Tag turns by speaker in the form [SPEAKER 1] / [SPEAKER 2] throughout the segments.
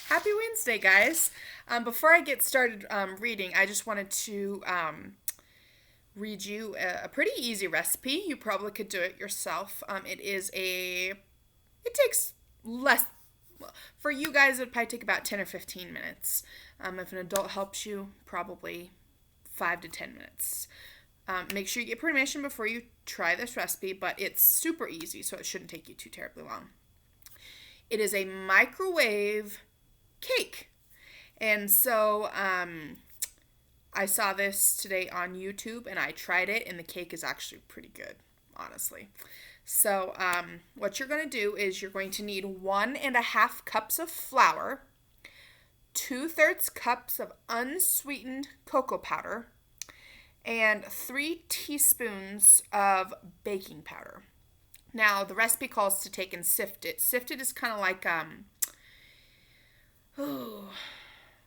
[SPEAKER 1] Happy Wednesday, guys. Before I get started reading, I just wanted to read you a pretty easy recipe. You probably could do it yourself. It takes less, for you guys, it would probably take about 10 or 15 minutes. If an adult helps you, probably 5 to 10 minutes. Make sure you get permission before you try this recipe, but it's super easy, so it shouldn't take you too terribly long. It is a microwave cake. And so I saw this today on YouTube and I tried it, and the cake is actually pretty good, honestly. So what you're going to do is you're going to need 1.5 cups of flour, 2/3 cups of unsweetened cocoa powder, and 3 teaspoons of baking powder. Now, the recipe calls to take and sift it. Sifted is kind of like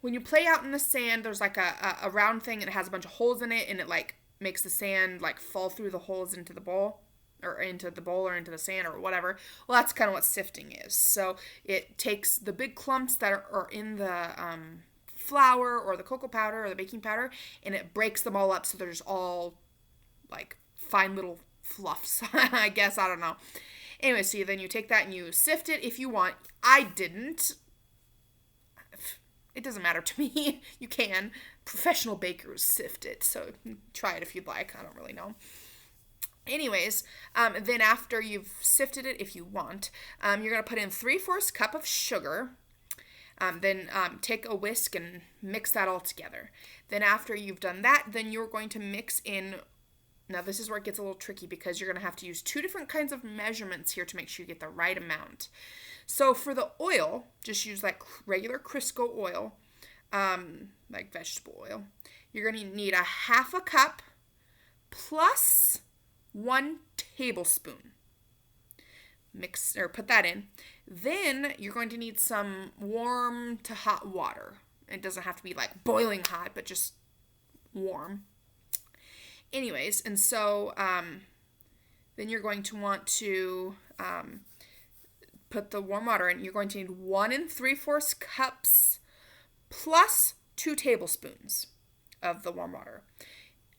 [SPEAKER 1] when you play out in the sand, there's like a round thing and it has a bunch of holes in it, and it like makes the sand like fall through the holes into the bowl or into the sand or whatever. Well, that's kind of what sifting is. So it takes the big clumps that are in the flour or the cocoa powder or the baking powder, and it breaks them all up so they're just all like fine little fluffs. I guess, I don't know. Anyway, so then you take that and you sift it if you want. I didn't. It doesn't matter to me. You can. Professional bakers sift it, so try it if you'd like. I don't really know. Anyways, then after you've sifted it, if you want, you're going to put in 3/4 cup of sugar. Then take a whisk and mix that all together. Then after you've done that, then you're going to mix in. Now this is where it gets a little tricky because you're going to have to use 2 different kinds of measurements here to make sure you get the right amount. So for the oil, just use like regular Crisco oil, like vegetable oil. You're going to need 1/2 cup plus 1 tablespoon. Mix or put that in. Then you're going to need some warm to hot water. It doesn't have to be like boiling hot, but just warm. Anyways, and so then you're going to want to put the warm water in. You're going to need 1 3/4 cups plus 2 tablespoons of the warm water.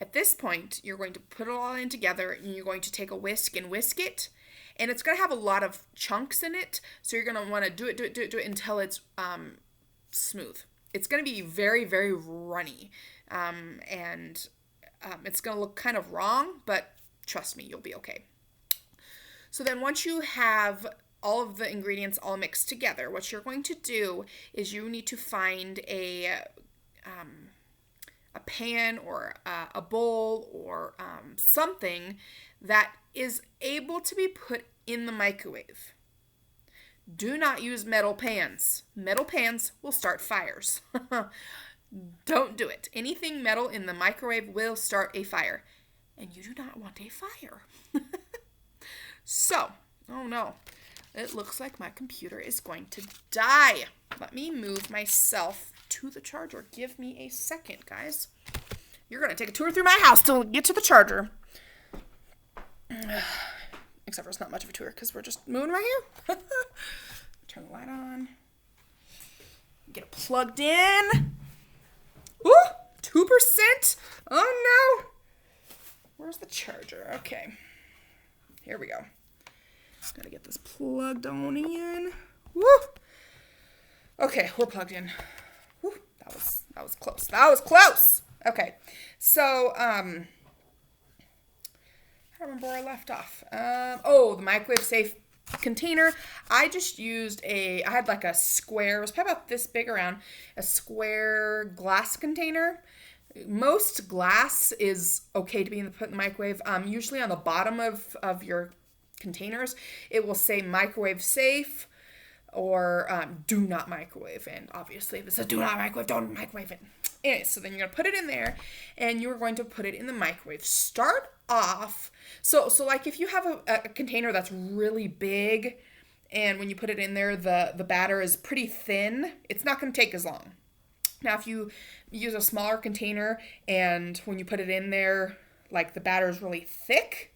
[SPEAKER 1] At this point, you're going to put it all in together, and you're going to take a whisk and whisk it. And it's going to have a lot of chunks in it, so you're going to want to do it until it's smooth. It's going to be very, very runny, and it's going to look kind of wrong, but trust me, you'll be okay. So then once you have all of the ingredients all mixed together, what you're going to do is you need to find a pan or a bowl or something that is able to be put in the microwave. Do not use metal pans. Metal pans will start fires. Don't do it. Anything metal in the microwave will start a fire. And you do not want a fire. So, oh no. It looks like my computer is going to die. Let me move myself to the charger. Give me a second, guys. You're going to take a tour through my house to get to the charger. Except for it's not much of a tour because we're just moving right here. Turn the light on. Get it plugged in. Ooh, 2%. Oh no. Where's the charger? Okay. Here we go. Gotta get this plugged on in. Woo. Okay, we're plugged in. Woo. That was close. That was close. Okay. So, I don't remember where I left off. The microwave safe container. I just used I had like a square, it was probably about this big around, a square glass container. Most glass is okay to be put in the microwave. Usually on the bottom of your containers, it will say microwave safe or do not microwave. And obviously if it says do not microwave, don't microwave it. Anyway, so then you're going to put it in there and you're going to put it in the microwave. Start off. So like if you have a container that's really big and when you put it in there, the batter is pretty thin, it's not going to take as long. Now, if you use a smaller container and when you put it in there, like the batter is really thick,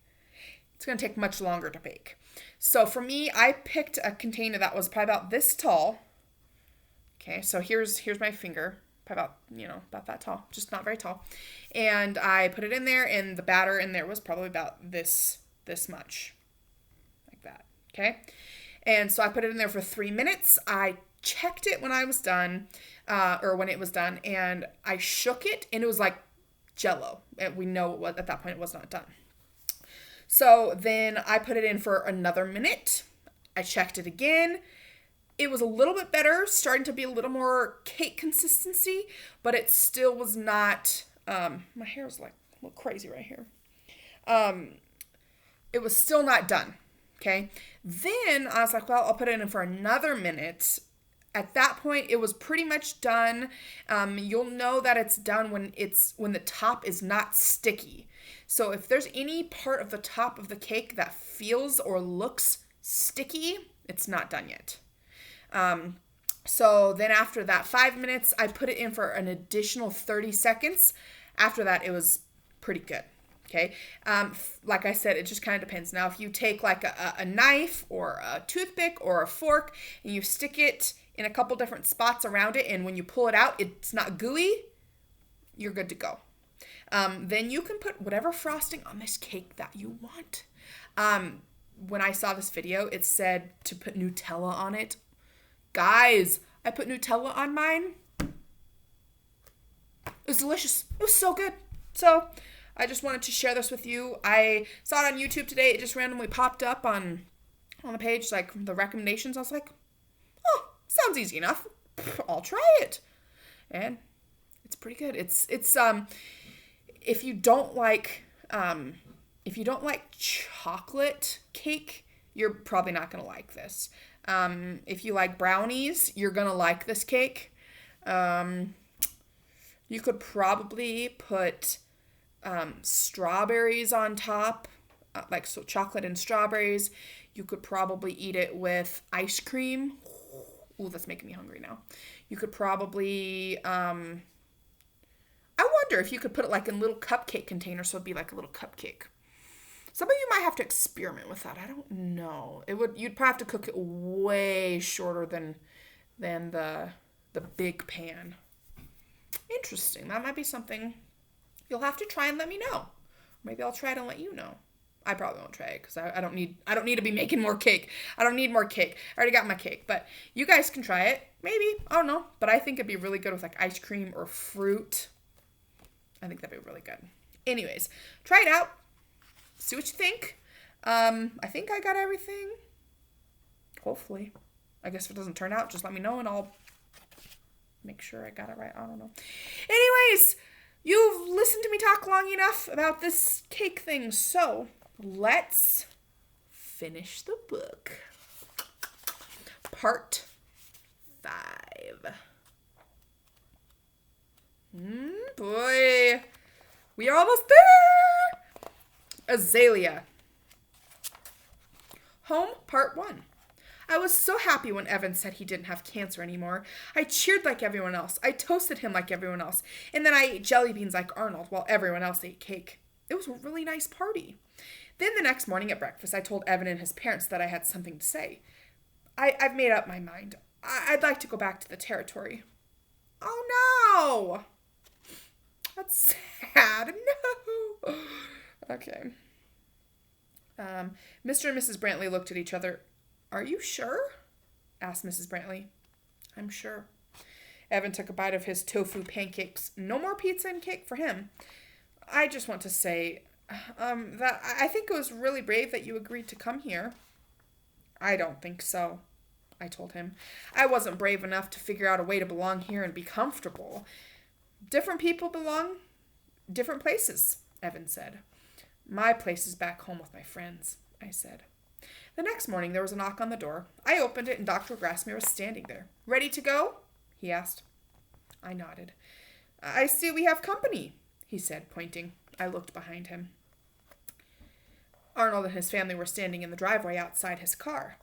[SPEAKER 1] it's going to take much longer to bake. So for me, I picked a container that was probably about this tall. Okay, so here's my finger, about, about that tall, just not very tall. And I put it in there, and the batter in there was probably about this much, like that. Okay, and so I put it in there for 3 minutes. I checked it when I was done, or when it was done, and I shook it, and it was like Jello. And we know at that point it was not done. So then I put it in for another minute. I checked it again. It was a little bit better, starting to be a little more cake consistency, but it still was not, my hair is like a little crazy right here. It was still not done, okay? Then I was like, well, I'll put it in for another minute. At that point, it was pretty much done. You'll know that it's done when the top is not sticky. So if there's any part of the top of the cake that feels or looks sticky, it's not done yet. So then after that 5 minutes, I put it in for an additional 30 seconds. After that, it was pretty good. Okay. Like I said, it just kind of depends. Now, if you take like a knife or a toothpick or a fork and you stick it in a couple different spots around it, and when you pull it out, it's not gooey, you're good to go. Then you can put whatever frosting on this cake that you want. When I saw this video, it said to put Nutella on it. Guys, I put Nutella on mine. It was delicious. It was so good. So I just wanted to share this with you. I saw it on YouTube today. It just randomly popped up on the page, like the recommendations. I was like, oh, sounds easy enough. I'll try it. And it's pretty good. It's if you don't like chocolate cake, you're probably not going to like this. If you like brownies, you're going to like this cake. You could probably put strawberries on top, so chocolate and strawberries. You could probably eat it with ice cream. Ooh, that's making me hungry now. You could probably, I wonder if you could put it like in little cupcake containers, so it'd be like a little cupcake. Some of you might have to experiment with that. I don't know. You'd probably have to cook it way shorter than the big pan. Interesting. That might be something you'll have to try and let me know. Maybe I'll try it and let you know. I probably won't try it because I don't need to be making more cake. I don't need more cake. I already got my cake. But you guys can try it. Maybe. I don't know. But I think it'd be really good with like ice cream or fruit. I think that'd be really good. Anyways, try it out. See what you think. I think I got everything. Hopefully. I guess if it doesn't turn out, just let me know and I'll make sure I got it right. I don't know. Anyways, you've listened to me talk long enough about this cake thing, so let's finish the book. Part 5. Boy, we are almost there. Azalea. Home, Part 1. I was so happy when Evan said he didn't have cancer anymore. I cheered like everyone else. I toasted him like everyone else. And then I ate jelly beans like Arnold while everyone else ate cake. It was a really nice party. Then the next morning at breakfast, I told Evan and his parents that I had something to say. I've made up my mind. I'd like to go back to the territory. Oh, no! That's sad. No! Okay. Mr. and Mrs. Brantley looked at each other. Are you sure? Asked Mrs. Brantley. I'm sure. Evan took a bite of his tofu pancakes. No more pizza and cake for him. I just want to say that I think it was really brave that you agreed to come here. I don't think so, I told him. I wasn't brave enough to figure out a way to belong here and be comfortable. Different people belong different places, Evan said. My place is back home with my friends, I said. The next morning, there was a knock on the door. I opened it, and Dr. Grassmere was standing there. Ready to go? He asked. I nodded. I see we have company, he said, pointing. I looked behind him. Arnold and his family were standing in the driveway outside his car.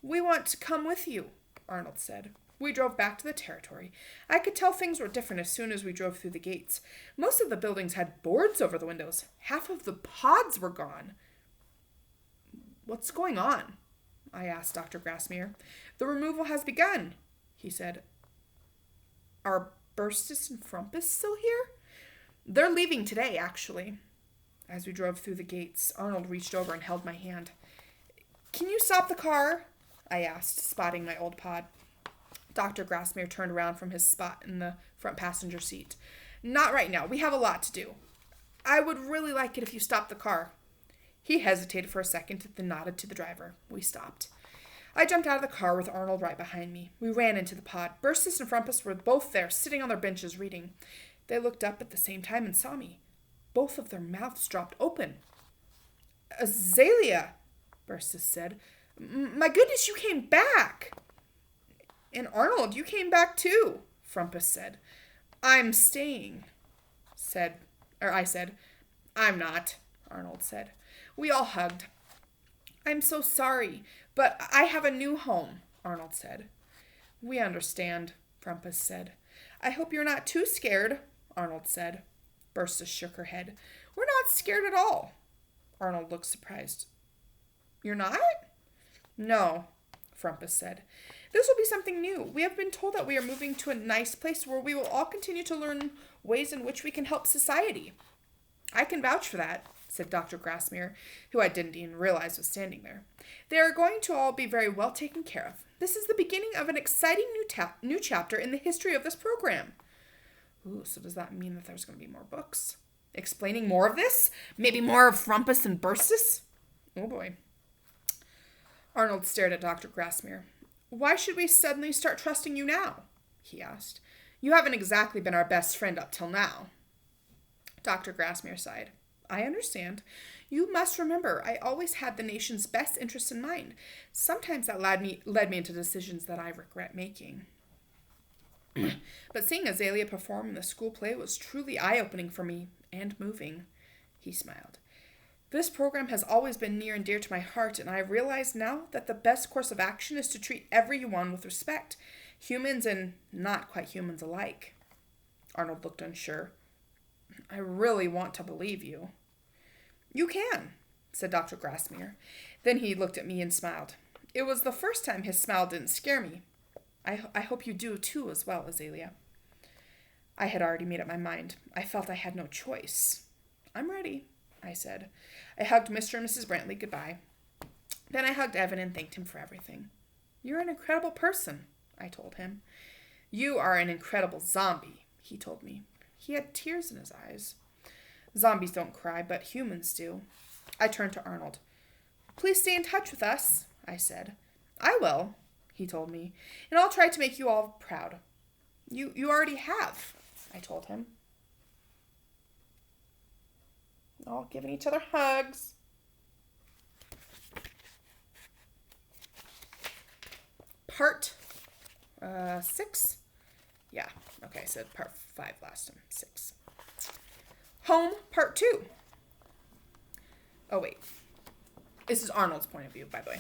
[SPEAKER 1] We want to come with you, Arnold said. We drove back to the territory. I could tell things were different as soon as we drove through the gates. Most of the buildings had boards over the windows. Half of the pods were gone. What's going on? I asked Dr. Grassmere. The removal has begun, he said. Are Burstus and Frumpus still here? They're leaving today, actually. As we drove through the gates, Arnold reached over and held my hand. Can you stop the car? I asked, spotting my old pod. Dr. Grassmere turned around from his spot in the front passenger seat. Not right now. We have a lot to do. I would really like it if you stopped the car. He hesitated for a second, then nodded to the driver. We stopped. I jumped out of the car with Arnold right behind me. We ran into the pod. Burstus and Frumpus were both there, sitting on their benches reading. They looked up at the same time and saw me. Both of their mouths dropped open. Azalea, Burstus said. My goodness, you came back. And Arnold, you came back too, Frumpus said. I'm staying, I said. I'm not, Arnold said. We all hugged. I'm so sorry, but I have a new home, Arnold said. We understand, Frumpus said. I hope you're not too scared, Arnold said. Burstus shook her head. We're not scared at all. Arnold looked surprised. You're not? No, Frumpus said. This will be something new. We have been told that we are moving to a nice place where we will all continue to learn ways in which we can help society. I can vouch for that, said Dr. Grassmere, who I didn't even realize was standing there. They are going to all be very well taken care of. This is the beginning of an exciting new chapter in the history of this program. Ooh, so does that mean that there's going to be more books? Explaining more of this? Maybe more of Frumpus and Burstus? Oh boy. Arnold stared at Dr. Grassmere. Why should we suddenly start trusting you now? He asked. You haven't exactly been our best friend up till now. Dr. Grassmere sighed. I understand. You must remember, I always had the nation's best interests in mind. Sometimes that led me into decisions that I regret making. But seeing Azalea perform in the school play was truly eye-opening for me and moving. He smiled. This program has always been near and dear to my heart, and I realize now that the best course of action is to treat everyone with respect, humans and not quite humans alike. Arnold looked unsure. I really want to believe you. You can, said Dr. Grassmere. Then he looked at me and smiled. It was the first time his smile didn't scare me. I hope you do too as well, Azalea. I had already made up my mind. I felt I had no choice. I'm ready, I said. I hugged Mr. and Mrs. Brantley goodbye. Then I hugged Evan and thanked him for everything. You're an incredible person, I told him. You are an incredible zombie, he told me. He had tears in his eyes. Zombies don't cry, but humans do. I turned to Arnold. Please stay in touch with us, I said. I will, he told me, and I'll try to make you all proud. You already have, I told him. All giving each other hugs. Part 6? Yeah, okay, I said part 5 last time. 6. Home, part 2. Oh, wait. This is Arnold's point of view, by the way.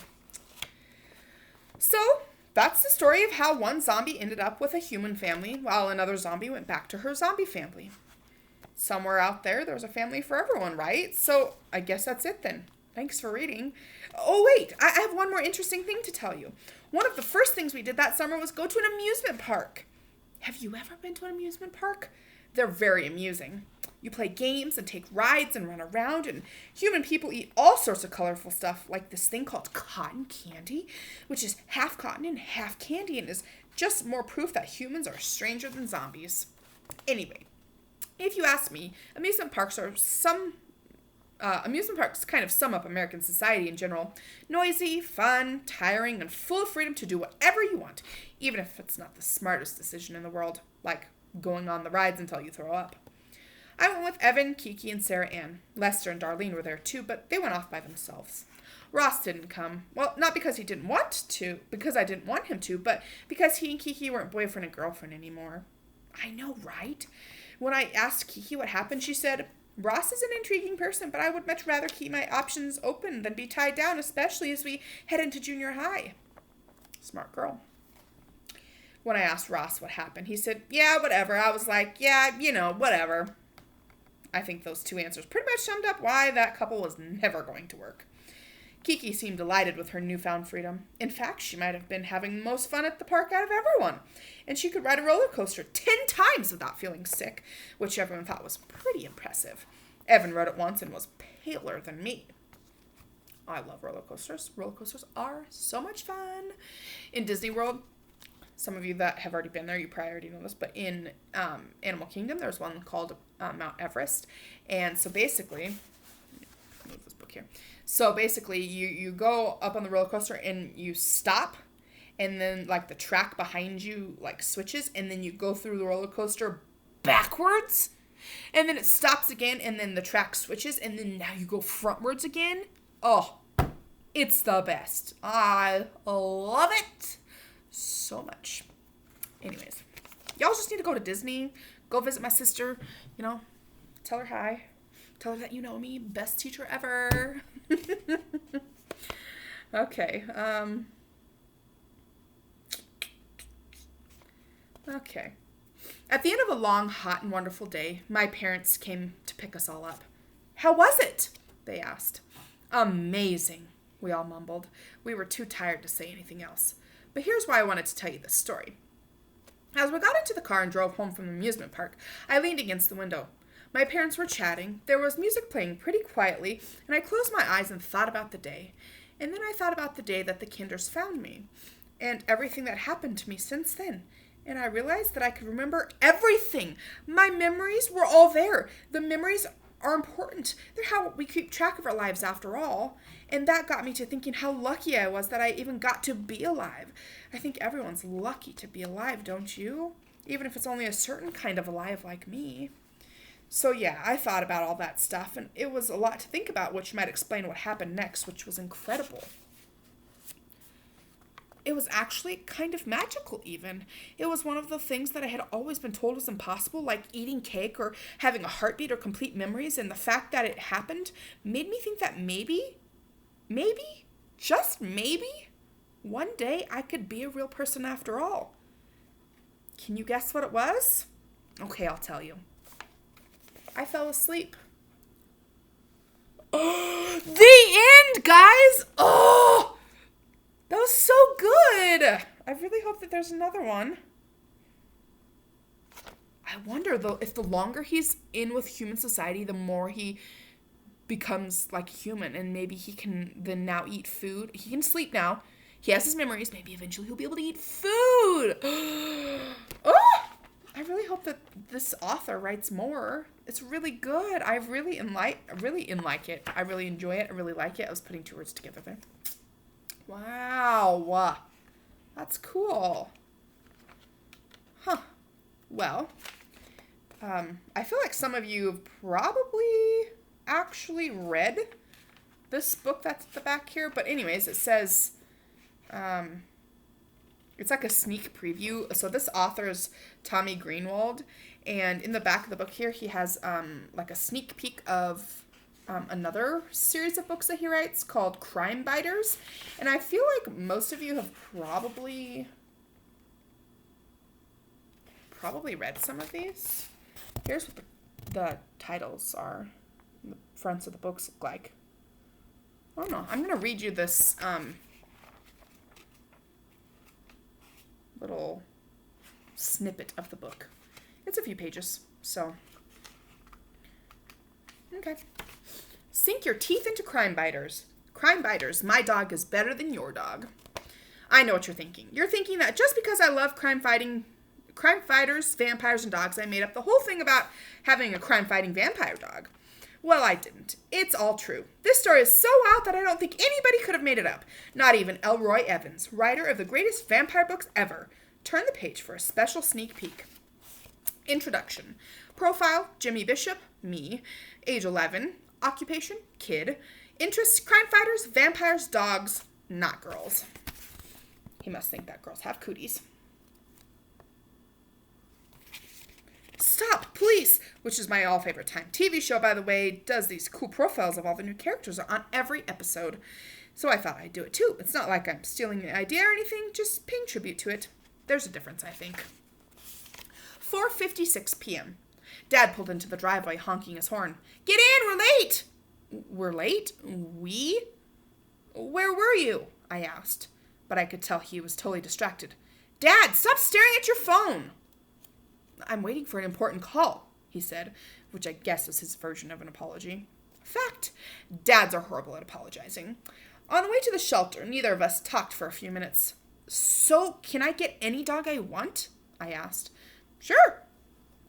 [SPEAKER 1] So, that's the story of how one zombie ended up with a human family, while another zombie went back to her zombie family. Somewhere out there's a family for everyone, right? So, I guess that's it then. Thanks for reading. Oh, wait, I have one more interesting thing to tell you. One of the first things we did that summer was go to an amusement park. Have you ever been to an amusement park? They're very amusing. You play games and take rides and run around, and human people eat all sorts of colorful stuff, like this thing called cotton candy, which is half cotton and half candy, and is just more proof that humans are stranger than zombies. Anyway, if you ask me, amusement parks kind of sum up American society in general. Noisy, fun, tiring, and full of freedom to do whatever you want, even if it's not the smartest decision in the world, like going on the rides until you throw up. I went with Evan, Kiki, and Sarah Ann. Lester and Darlene were there too, but they went off by themselves. Ross didn't come. Well, not because he didn't want to, because I didn't want him to, but because he and Kiki weren't boyfriend and girlfriend anymore. I know, right? When I asked Kiki what happened, she said, Ross is an intriguing person, but I would much rather keep my options open than be tied down, especially as we head into junior high. Smart girl. When I asked Ross what happened, he said, yeah, whatever. I was like, yeah, whatever. I think those two answers pretty much summed up why that couple was never going to work. Kiki seemed delighted with her newfound freedom. In fact, she might have been having the most fun at the park out of everyone. And she could ride a roller coaster 10 times without feeling sick, which everyone thought was pretty impressive. Evan rode it once and was paler than me. I love roller coasters. Roller coasters are so much fun. In Disney World, some of you that have already been there, you probably already know this, but in Animal Kingdom, there's one called Mount Everest. And so basically, move this book here. So basically, you go up on the roller coaster and you stop, and then like the track behind you like switches, and then you go through the roller coaster backwards, and then it stops again, and then the track switches, and then now you go frontwards again. Oh, it's the best. I love it so much. Anyways, y'all just need to go to Disney, go visit my sister, tell her hi. Tell her that you know me. Best teacher ever. Okay. Okay. At the end of a long, hot, and wonderful day, my parents came to pick us all up. How was it? They asked. Amazing, we all mumbled. We were too tired to say anything else. But here's why I wanted to tell you this story. As we got into the car and drove home from the amusement park, I leaned against the window. My parents were chatting, there was music playing pretty quietly, and I closed my eyes and thought about the day. And then I thought about the day that the Kinders found me, and everything that happened to me since then. And I realized that I could remember everything. My memories were all there. The memories are important. They're how we keep track of our lives after all. And that got me to thinking how lucky I was that I even got to be alive. I think everyone's lucky to be alive, don't you? Even if it's only a certain kind of alive like me. So yeah, I thought about all that stuff, and it was a lot to think about, which might explain what happened next, which was incredible. It was actually kind of magical even. It was one of the things that I had always been told was impossible, like eating cake or having a heartbeat or complete memories, and the fact that it happened made me think that maybe, just maybe, one day I could be a real person after all. Can you guess what it was? Okay, I'll tell you. I fell asleep. Oh, the end, guys! Oh! That was so good! I really hope that there's another one. I wonder, though, if the longer he's in with human society, the more he becomes like human, and maybe he can then now eat food. He can sleep now. He has his memories. Maybe eventually he'll be able to eat food. Oh! I really hope that this author writes more. It's really good. I really like it. I really enjoy it. I really like it. I was putting two words together there. Wow. That's cool. Huh. Well, I feel like some of you have probably actually read this book that's at the back here. But anyways, it says, it's like a sneak preview. So this author is Tommy Greenwald. And in the back of the book here, he has like a sneak peek of another series of books that he writes called Crime Biters. And I feel like most of you have probably read some of these. Here's what the titles are. The fronts of the books look like. I don't know. I'm going to read you this little snippet of the book. It's a few pages, so. Okay. Sink your teeth into Crime Biters. Crime Biters, my dog is better than your dog. I know what you're thinking. You're thinking that just because I love crime fighters, vampires, and dogs, I made up the whole thing about having a crime-fighting vampire dog. Well, I didn't. It's all true. This story is so wild that I don't think anybody could have made it up. Not even Elroy Evans, writer of the greatest vampire books ever. Turn the page for a special sneak peek. Introduction. Profile, Jimmy Bishop, me. Age 11. Occupation, kid. Interests, crime fighters, vampires, dogs, not girls. He must think that girls have cooties. Stop, Police, which is my all-favorite Time TV show, by the way, does these cool profiles of all the new characters on every episode. So I thought I'd do it too. It's not like I'm stealing the idea or anything, just paying tribute to it. There's a difference, I think. 4:56 p.m. Dad pulled into the driveway, honking his horn. Get in, we're late! We're late? We? Where were you? I asked, but I could tell he was totally distracted. Dad, stop staring at your phone! I'm waiting for an important call, he said, which I guess was his version of an apology. Fact, dads are horrible at apologizing. On the way to the shelter, neither of us talked for a few minutes. So, can I get any dog I want? I asked. Sure,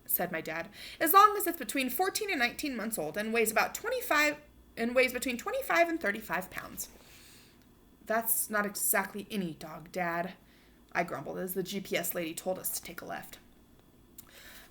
[SPEAKER 1] said my dad, as long as it's between 14 and 19 months old and weighs between 25 and 35 pounds. That's not exactly any dog, Dad, I grumbled as the GPS lady told us to take a left.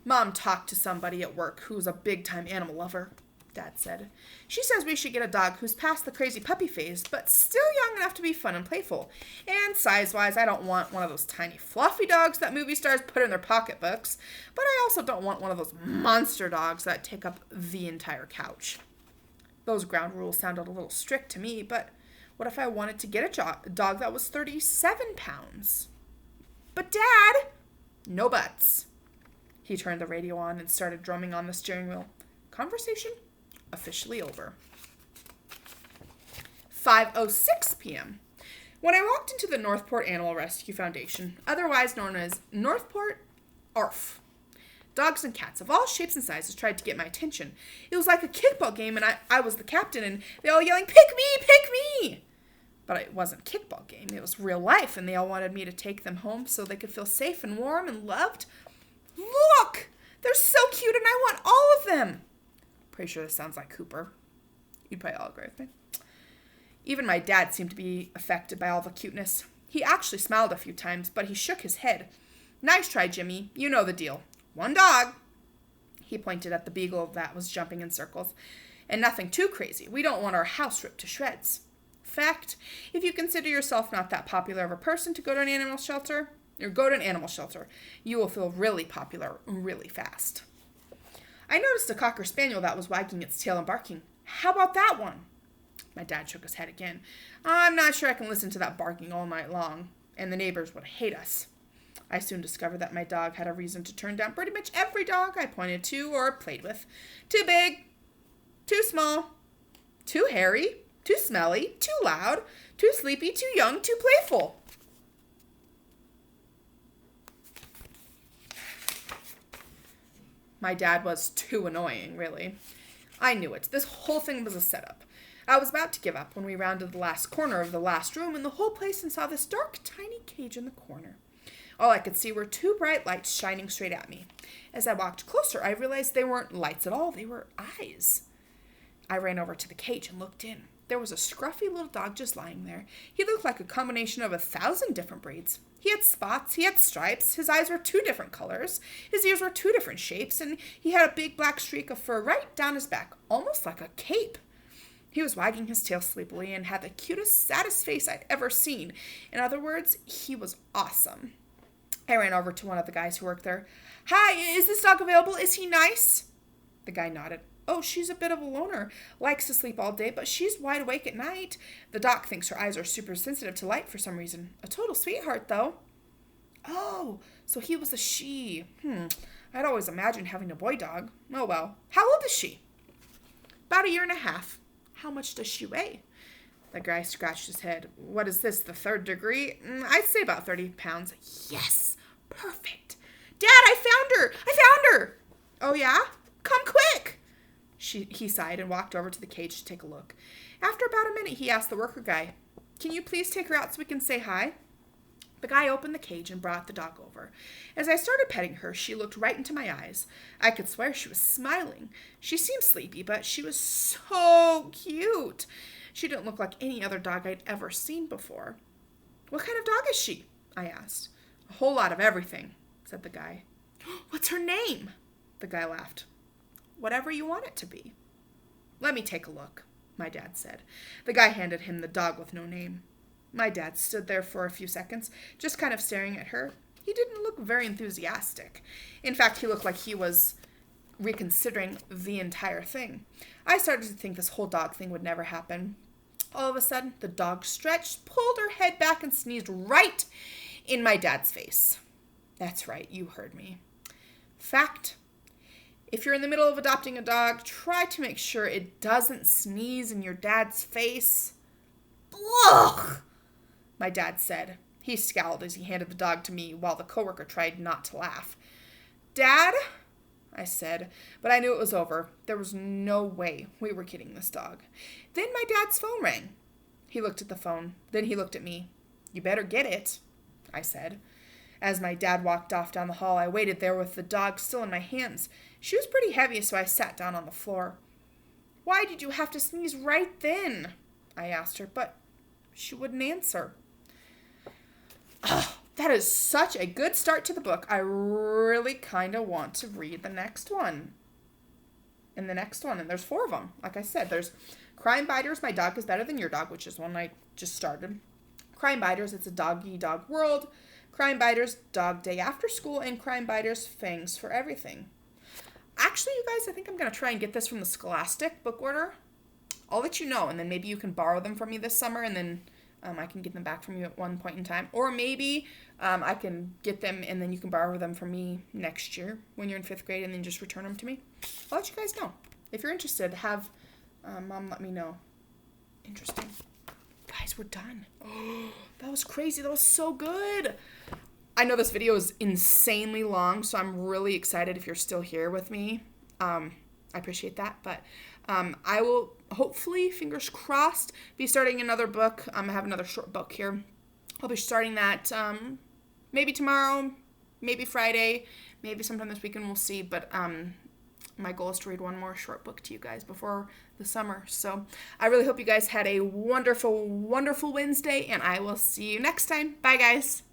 [SPEAKER 1] Mom talked to somebody at work who's a big-time animal lover, Dad said. She says we should get a dog who's past the crazy puppy phase, but still young enough to be fun and playful. And size-wise, I don't want one of those tiny fluffy dogs that movie stars put in their pocketbooks, but I also don't want one of those monster dogs that take up the entire couch. Those ground rules sounded a little strict to me, but what if I wanted to get a dog that was 37 pounds? But Dad! No buts. He turned the radio on and started drumming on the steering wheel. Conversation officially over. 5:06 p.m. When I walked into the Northport Animal Rescue Foundation, otherwise known as Northport ARF, dogs and cats of all shapes and sizes tried to get my attention. It was like a kickball game, and I was the captain, and they all yelling, "Pick me! Pick me!" But it wasn't a kickball game. It was real life, and they all wanted me to take them home so they could feel safe and warm and loved. Look! They're so cute, and I want all of them! Pretty sure this sounds like Cooper. You'd probably all agree with me. Even my dad seemed to be affected by all the cuteness. He actually smiled a few times, but he shook his head. Nice try, Jimmy. You know the deal. One dog. He pointed at the beagle that was jumping in circles. And nothing too crazy. We don't want our house ripped to shreds. Fact, if you consider yourself not that popular of a person to go to an animal shelter, you will feel really popular really fast. I noticed a Cocker Spaniel that was wagging its tail and barking. How about that one? My dad shook his head again. I'm not sure I can listen to that barking all night long, and the neighbors would hate us. I soon discovered that my dog had a reason to turn down pretty much every dog I pointed to or played with. Too big, too small, too hairy, too smelly, too loud, too sleepy, too young, too playful. My dad was too annoying, really. I knew it. This whole thing was a setup. I was about to give up when we rounded the last corner of the last room in the whole place and saw this dark, tiny cage in the corner. All I could see were two bright lights shining straight at me. As I walked closer, I realized they weren't lights at all. They were eyes. I ran over to the cage and looked in. There was a scruffy little dog just lying there. He looked like a combination of 1,000 different breeds. He had spots, he had stripes, his eyes were 2 different colors, his ears were 2 different shapes, and he had a big black streak of fur right down his back, almost like a cape. He was wagging his tail sleepily and had the cutest, saddest face I'd ever seen. In other words, he was awesome. I ran over to one of the guys who worked there. Hi, is this dog available? Is he nice? The guy nodded. Oh, she's a bit of a loner. Likes to sleep all day, but she's wide awake at night. The doc thinks her eyes are super sensitive to light for some reason. A total sweetheart, though. Oh, so he was a she. I'd always imagined having a boy dog. Oh, well. How old is she? About 1.5 years. How much does she weigh? The guy scratched his head. What is this, the 3rd degree? I'd say about 30 pounds. Yes, perfect. Dad, I found her. Oh, yeah? Come quick. He sighed and walked over to the cage to take a look. After about a minute, he asked the worker guy, Can you please take her out so we can say hi? The guy opened the cage and brought the dog over. As I started petting her, she looked right into my eyes. I could swear she was smiling. She seemed sleepy, but she was so cute. She didn't look like any other dog I'd ever seen before. What kind of dog is she? I asked. A whole lot of everything, said the guy. What's her name? The guy laughed. Whatever you want it to be. Let me take a look, my dad said. The guy handed him the dog with no name. My dad stood there for a few seconds, just kind of staring at her. He didn't look very enthusiastic. In fact, he looked like he was reconsidering the entire thing. I started to think this whole dog thing would never happen. All of a sudden, the dog stretched, pulled her head back, and sneezed right in my dad's face. That's right, you heard me. Fact. If you're in the middle of adopting a dog, try to make sure it doesn't sneeze in your dad's face. Ugh, my dad said. He scowled as he handed the dog to me while the coworker tried not to laugh. Dad, I said, but I knew it was over. There was no way we were getting this dog. Then my dad's phone rang. He looked at the phone. Then he looked at me. You better get it, I said. As my dad walked off down the hall, I waited there with the dog still in my hands. She was pretty heavy, so I sat down on the floor. Why did you have to sneeze right then? I asked her, but she wouldn't answer. That is such a good start to the book. I really kind of want to read the next one. And the next one. And there's 4 of them. Like I said, there's Crime Biters, My Dog is Better Than Your Dog, which is one I just started. Crime Biters, It's a Dog-Eat-Dog World. Crime Biters, Dog Day After School. And Crime Biters, Fangs for Everything. Actually, you guys, I think I'm going to try and get this from the Scholastic book order. I'll let you know. And then maybe you can borrow them from me this summer. And then I can get them back from you at one point in time. Or maybe I can get them and then you can borrow them from me next year when you're in 5th grade and then just return them to me. I'll let you guys know. If you're interested, have Mom let me know. Interesting. Guys, we're done. Oh, that was crazy. That was so good. I know this video is insanely long, so I'm really excited if you're still here with me. I appreciate that, but I will hopefully, fingers crossed, be starting another book. I have another short book here. I'll be starting that maybe tomorrow, maybe Friday, maybe sometime this weekend, we'll see, but my goal is to read one more short book to you guys before the summer. So I really hope you guys had a wonderful, wonderful Wednesday, and I will see you next time. Bye, guys.